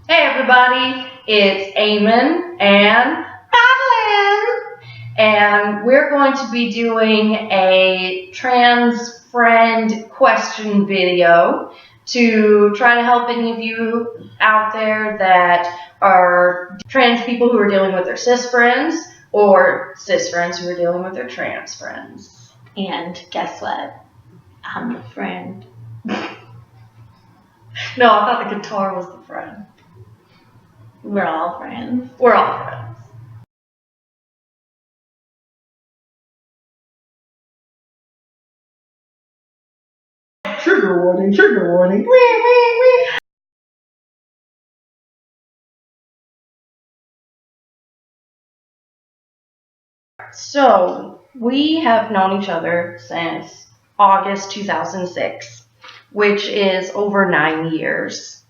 Hey everybody, it's Eamon and Madeline, and we're going to be doing a trans friend question video to try to help any of you out there that are trans people who are dealing with their cis friends or cis friends who are dealing with their trans friends. And guess what? I'm the friend. No, I thought the guitar was the friend. We're all friends. We're all friends. Trigger warning, trigger warning. So, we have known each other since August 2006, which is over 9 years.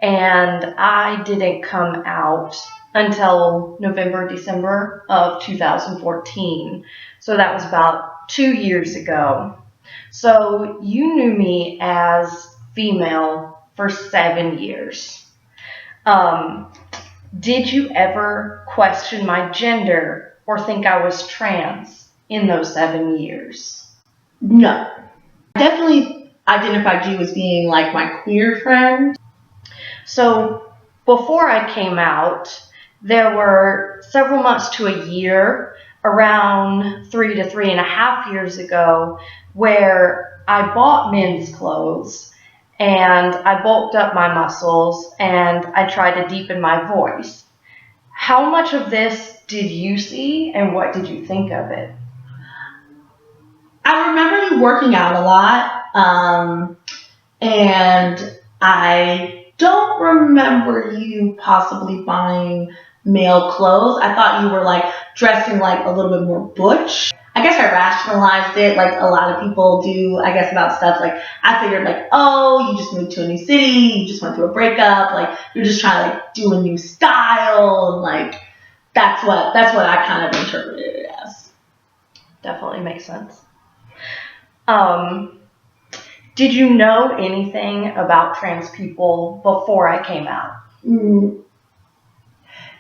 And I didn't come out until November, December of 2014. So that was about 2 years ago. So you knew me as female for 7 years. Did you ever question my gender or think I was trans in those 7 years? No. I definitely identified you as being like my queer friend. So before I came out, there were several months to a year, around 3 to 3.5 years ago, where I bought men's clothes and I bulked up my muscles and I tried to deepen my voice. How much of this did you see and what did you think of it? I remember you working out a lot, and I don't remember you possibly buying male clothes. I thought you were like dressing like a little bit more butch. I guess I rationalized it like a lot of people do, I guess, about stuff. Like, I figured like, oh, you just moved to a new city, you just went through a breakup, like you're just trying to like do a new style, and like that's what I kind of interpreted it as. Definitely makes sense. Did you know anything about trans people before I came out?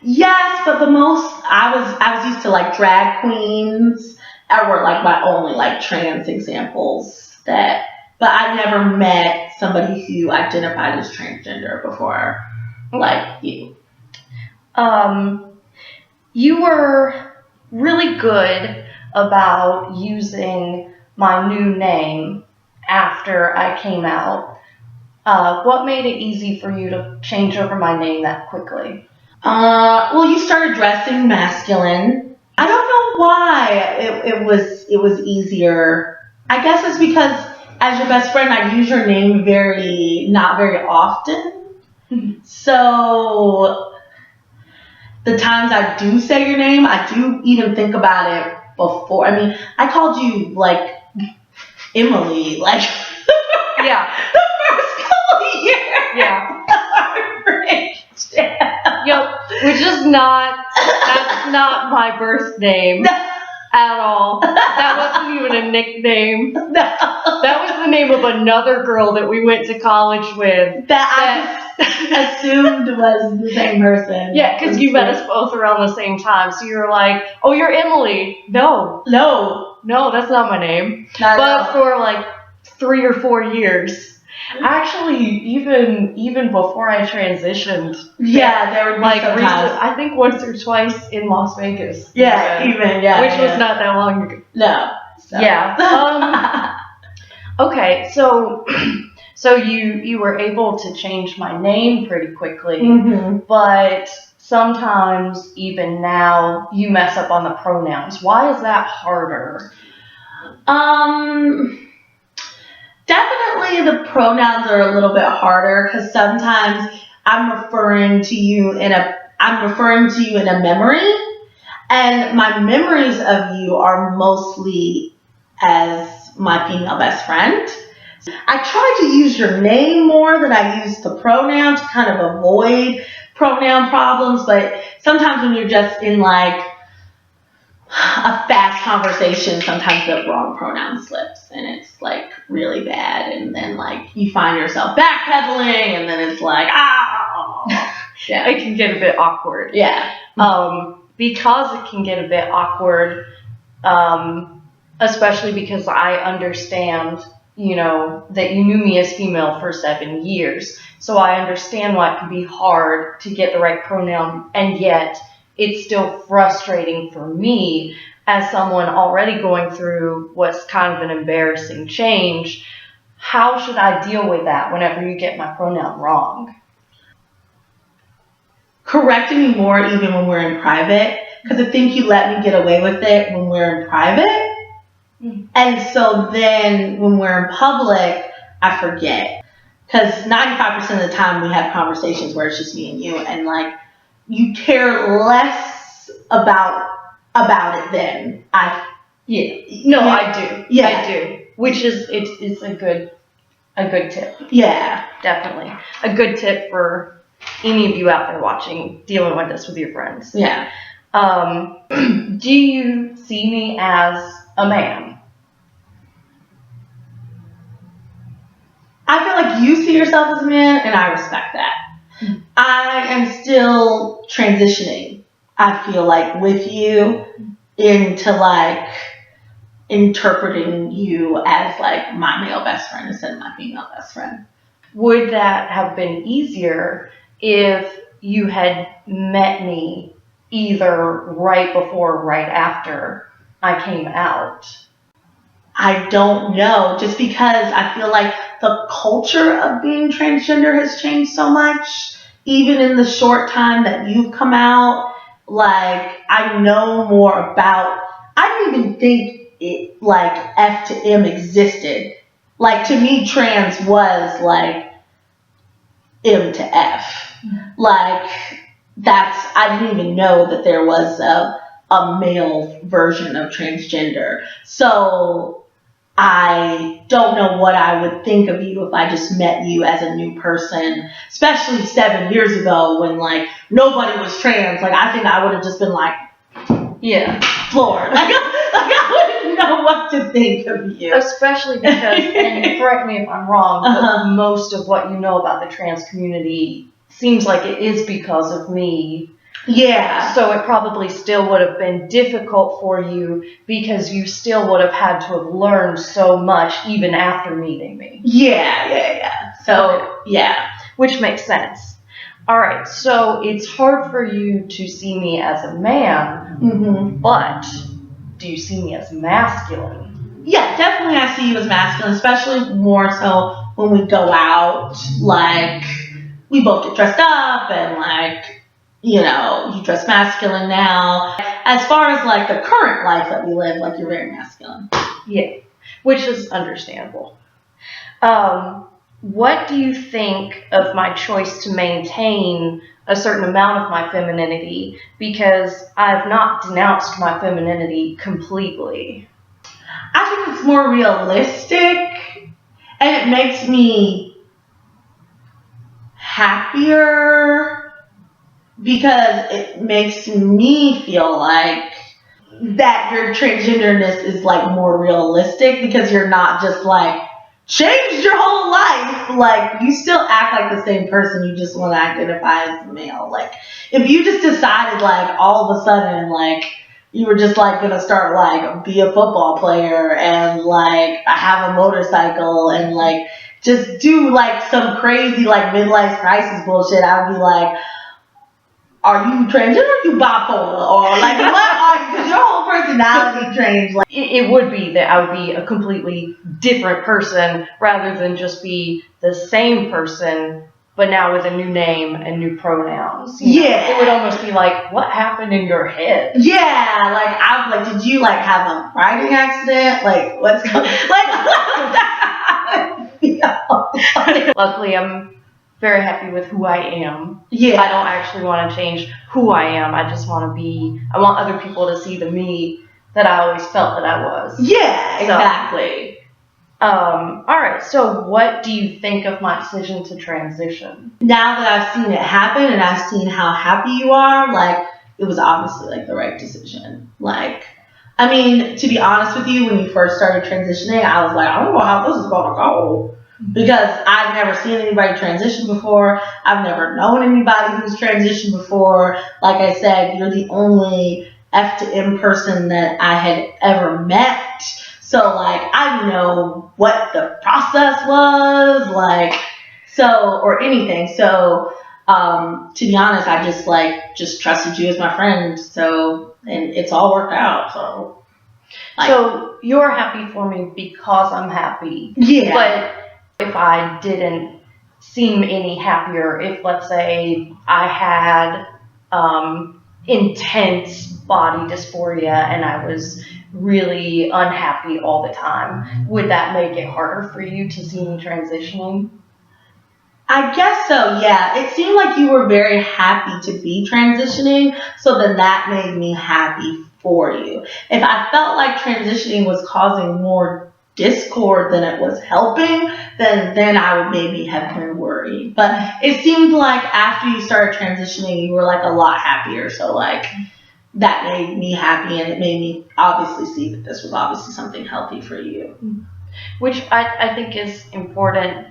Yes, but the most I was used to like drag queens. Were like my only like trans examples but I never met somebody who identified as transgender before, like you. You were really good about using my new name after I came out. What made it easy for you to change over my name that quickly? Well, you started dressing masculine. I don't know why it was easier. I guess it's because as your best friend, I use your name not very often. So the times I do say your name, I do even think about it before. I mean, I called you like Emily, like yeah, the first couple of years. Yeah. Yep, which is that's not my birth name at all. That wasn't even a nickname. No. That was the name of another girl that we went to college with. That I assumed was the same person. Yeah, because you met us both around the same time. So you were like, oh, you're Emily. No, that's not my name. But for like 3 or 4 years. Actually, even before I transitioned. Yeah, there would be like I think once or twice in Las Vegas. Yeah, which was not that long ago. No. So. Yeah. Okay, so you were able to change my name pretty quickly, but sometimes even now you mess up on the pronouns. Why is that harder? Definitely the pronouns are a little bit harder because sometimes I'm referring to you in a memory, and my memories of you are mostly as my female best friend. I try to use your name more than I use the pronoun to kind of avoid pronoun problems, but sometimes when you're just in like a fast conversation, sometimes the wrong pronoun slips and it's like really bad, and then like you find yourself backpedaling and then it's like Yeah. it can get a bit awkward. Yeah. Because it can get a bit awkward, especially because I understand, that you knew me as female for 7 years. So I understand why it can be hard to get the right pronoun, and yet it's still frustrating for me as someone already going through what's kind of an embarrassing change. How should I deal with that whenever you get my pronoun wrong? Correcting me more even when we're in private, because I think you let me get away with it when we're in private. And so then when we're in public, I forget. Because 95% of the time we have conversations where it's just me and you, and like you care less about it then. I do. Yeah. I do. Which is it's a good tip. Yeah. Definitely. A good tip for any of you out there watching, dealing with this with your friends. Yeah. Do you see me as a man? I feel like you see yourself as a man, and I respect that. I am still transitioning, I feel like, with you into like interpreting you as like my male best friend instead of my female best friend. Would that have been easier if you had met me either right before or right after I came out? I don't know, just because I feel like the culture of being transgender has changed so much, even in the short time that you've come out. Like, I know more about, I didn't even think it, like, F to M existed. Like, to me, trans was, like, M to F. Like, I didn't even know that there was a male version of transgender. So, I don't know what I would think of you if I just met you as a new person, especially 7 years ago when like nobody was trans. Like I think I would have just been like, yeah, floored. Like I wouldn't know what to think of you. Especially because, and correct me if I'm wrong, but most of what you know about the trans community seems like it is because of me. Yeah. So it probably still would have been difficult for you because you still would have had to have learned so much even after meeting me. Yeah. So, yeah. Which makes sense. All right. So it's hard for you to see me as a man, but do you see me as masculine? Yeah, definitely I see you as masculine, especially more so when we go out. Like, we both get dressed up and like, you dress masculine now. As far as like the current life that we live, like you're very masculine. Yeah, which is understandable. What do you think of my choice to maintain a certain amount of my femininity? Because I've not denounced my femininity completely. I think it's more realistic, and it makes me happier. Because it makes me feel like that your transgenderness is like more realistic because you're not just like changed your whole life. Like you still act like the same person, you just want to identify as male. Like if you just decided like all of a sudden like you were just like gonna start like be a football player and like have a motorcycle and like just do like some crazy like midlife crisis bullshit, I would be like, are you transgender or are you bipolar? Or like what are you? Because your whole personality changed. Like it would be that I would be a completely different person rather than just be the same person, but now with a new name and new pronouns. Yeah. It would almost be like, what happened in your head? Yeah, like I'm like, did you like have a riding accident? Like what's going like Luckily I'm very happy with who I am. Yeah. I don't actually want to change who I am. I just want other people to see the me that I always felt that I was. Yeah, exactly. All right, so what do you think of my decision to transition? Now that I've seen it happen and I've seen how happy you are, like, it was obviously, like, the right decision. Like, I mean, to be honest with you, when you first started transitioning, I was like, I don't know how this is going to go. because I've never seen anybody transition before. I've never known anybody who's transitioned before. Like I said, you're the only F to M person that I had ever met. So, like, I didn't know what the process was, like, so, or anything. So, to be honest, I just trusted you as my friend. So, and it's all worked out. So, like, So you're happy for me because I'm happy. yeah. But if I didn't seem any happier, if let's say I had intense body dysphoria and I was really unhappy all the time, would that make it harder for you to see me transitioning? I guess so, yeah. It seemed like you were very happy to be transitioning, so then that made me happy for you. If I felt like transitioning was causing more discord than it was helping, then I would maybe have been worried. But it seemed like after you started transitioning, you were like a lot happier, so like that made me happy, and it made me obviously see that this was obviously something healthy for you. Which I think is important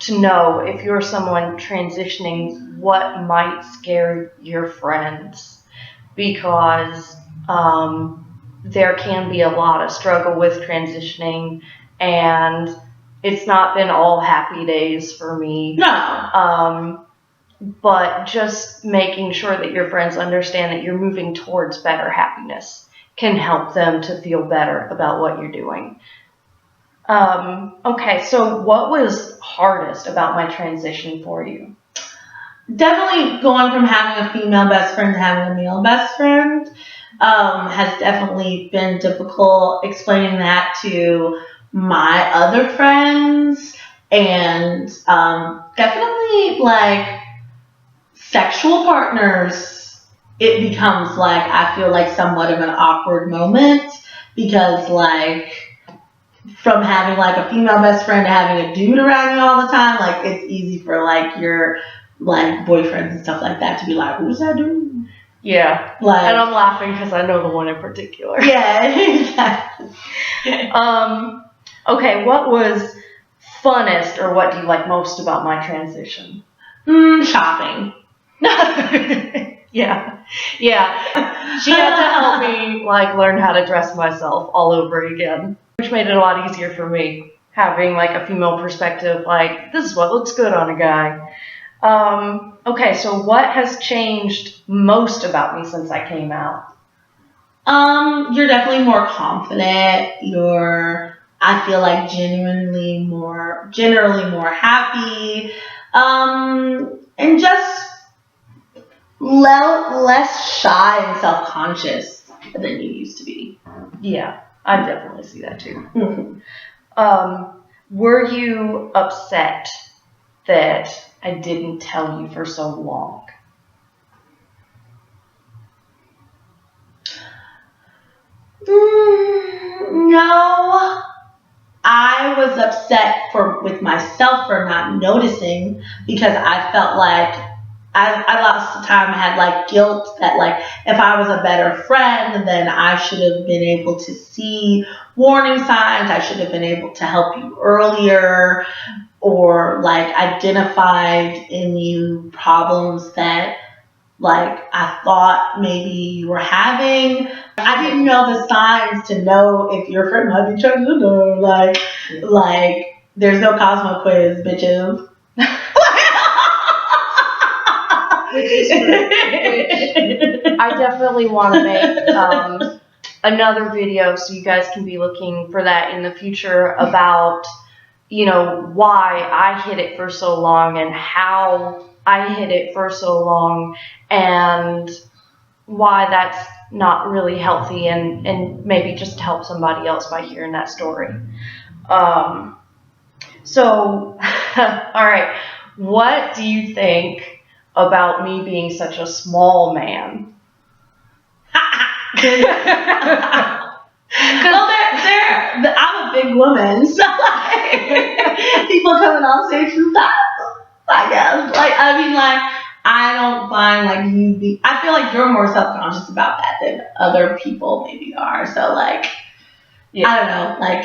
to know if you're someone transitioning, what might scare your friends, because there can be a lot of struggle with transitioning, and it's not been all happy days for me. No. But just making sure that your friends understand that you're moving towards better happiness can help them to feel better about what you're doing. Okay, so what was hardest about my transition for you? Definitely going from having a female best friend to having a male best friend has definitely been difficult. Explaining that to my other friends, and definitely like sexual partners, it becomes like, I feel like somewhat of an awkward moment, because like from having like a female best friend to having a dude around you all the time, like it's easy for like your like boyfriends and stuff like that to be like, who's that dude? Yeah, Like, and I'm laughing because I know the one in particular. Yeah, exactly. Okay, what was funnest, or what do you like most about my transition? Shopping. Yeah. She had to help me like learn how to dress myself all over again, which made it a lot easier for me, having like a female perspective, like this is what looks good on a guy. Okay, so what has changed most about me since I came out? You're definitely more confident. I feel like generally more happy. And just less shy and self-conscious than you used to be. Yeah, I definitely see that too. Mm-hmm. Were you upset that I didn't tell you for so long? No. I was upset with myself for not noticing, because I felt like I lots of time had like guilt that like if I was a better friend, then I should have been able to see warning signs. I should have been able to help you earlier, or like identified in you problems that like I thought maybe you were having. I didn't know the signs to know if your friend might be transgender. Like there's no Cosmo quiz, bitches. Which is true. Which I definitely want to make another video, so you guys can be looking for that in the future, about why I hid it for so long and how I hid it for so long, and why that's not really healthy, and maybe just help somebody else by hearing that story. So, all right, what do you think about me being such a small man? Well, I'm a big woman, so like people coming on stage and stuff, I guess. Like, I mean, like, I don't find like I feel like you're more self-conscious about that than other people maybe are. So like, yeah. I don't know. Like,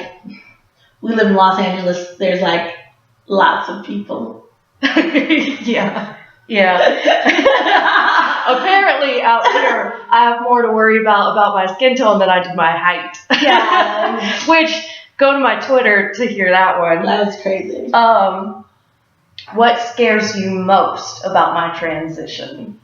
we live in Los Angeles. There's like lots of people. Yeah. Apparently out here I have more to worry about my skin tone than I do my height. Yeah. Which, go to my Twitter to hear that one. That was crazy. What scares you most about my transition?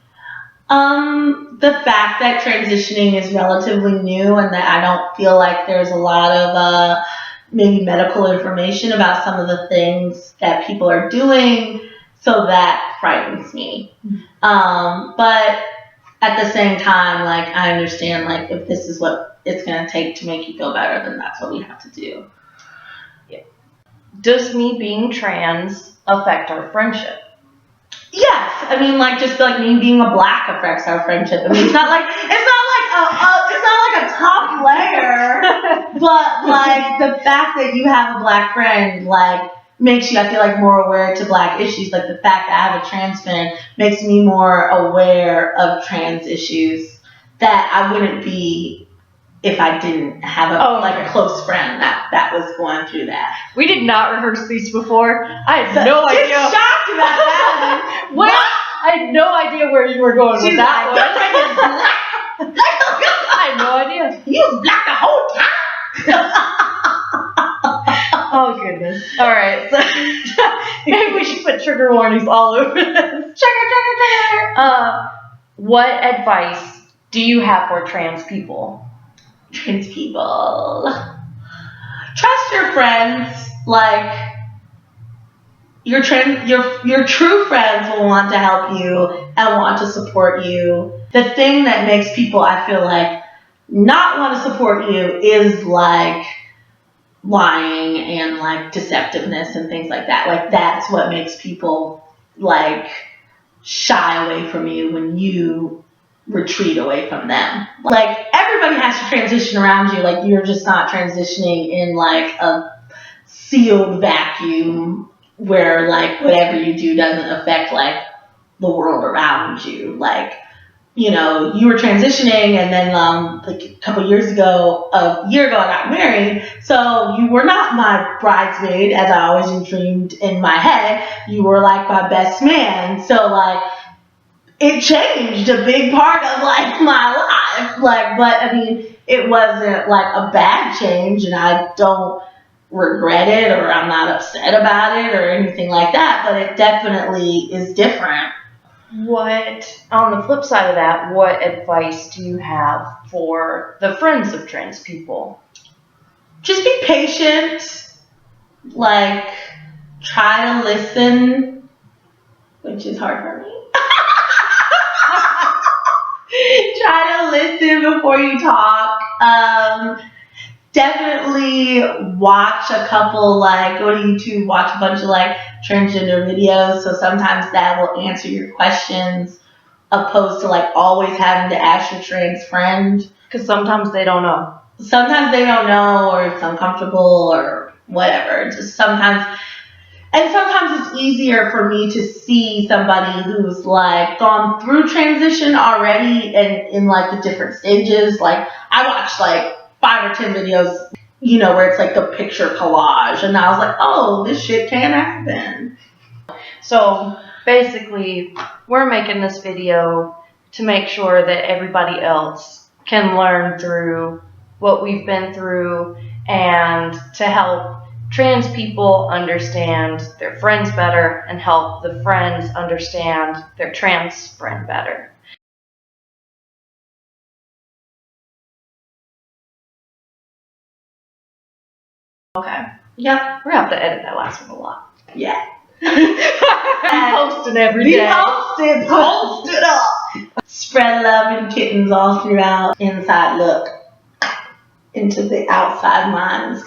The fact that transitioning is relatively new and that I don't feel like there's a lot of maybe medical information about some of the things that people are doing, so that frightens me. But at the same time, like, I understand, like, if this is what it's going to take to make you feel better, then that's what we have to do. Does me being trans affect our friendship? Yes, I mean, like, just like me being a black affects our friendship. I mean, it's not like a top layer, but like the fact that you have a black friend, like, makes you, I feel like, more aware to black issues. Like, the fact that I have a trans friend makes me more aware of trans issues that I wouldn't be if I didn't have a close friend that was going through that. We did not rehearse these before. I had no idea. She's shocked about that. What? I had no idea where you were going with that one. I had no idea. You was black the whole time. Oh goodness. All right. So maybe we should put trigger warnings all over this. Trigger. What advice do you have for trans people? Trans people, trust your friends. Like, your true friends will want to help you and want to support you. The thing that makes people, I feel like, not want to support you is like lying and like deceptiveness and things like that. Like, that's what makes people like shy away from you when you retreat away from them. Like, everybody has to transition around you. Like, you're just not transitioning in like a sealed vacuum where like whatever you do doesn't affect like the world around you. Like, you know, you were transitioning, and then like a year ago I got married, so you were not my bridesmaid as I always dreamed in my head. You were like my best man. So like, it changed a big part of like my life. Like, but I mean, it wasn't like a bad change, and I don't regret it, or I'm not upset about it or anything like that, but it definitely is different. What, on the flip side of that, what advice do you have for the friends of trans people? Just be patient. Like, try to listen, which is hard for me. Try to listen before you talk. Definitely watch a couple, like, go to YouTube, watch a bunch of like transgender videos. So sometimes that will answer your questions, opposed to like always having to ask your trans friend. Because sometimes they don't know. Sometimes they don't know, or it's uncomfortable, or whatever. Just sometimes. And sometimes it's easier for me to see somebody who's like gone through transition already and in like the different stages. Like, I watched like 5 or 10 videos, you know, where it's like the picture collage, and I was like, oh, this shit can happen. So basically, we're making this video to make sure that everybody else can learn through what we've been through, and to help trans people understand their friends better and help the friends understand their trans friend better. Okay. Yep. We're going to have to edit that last one a lot. Yeah. I'm posting every day. Post it up. Spread love and kittens all throughout. Inside look into the outside minds.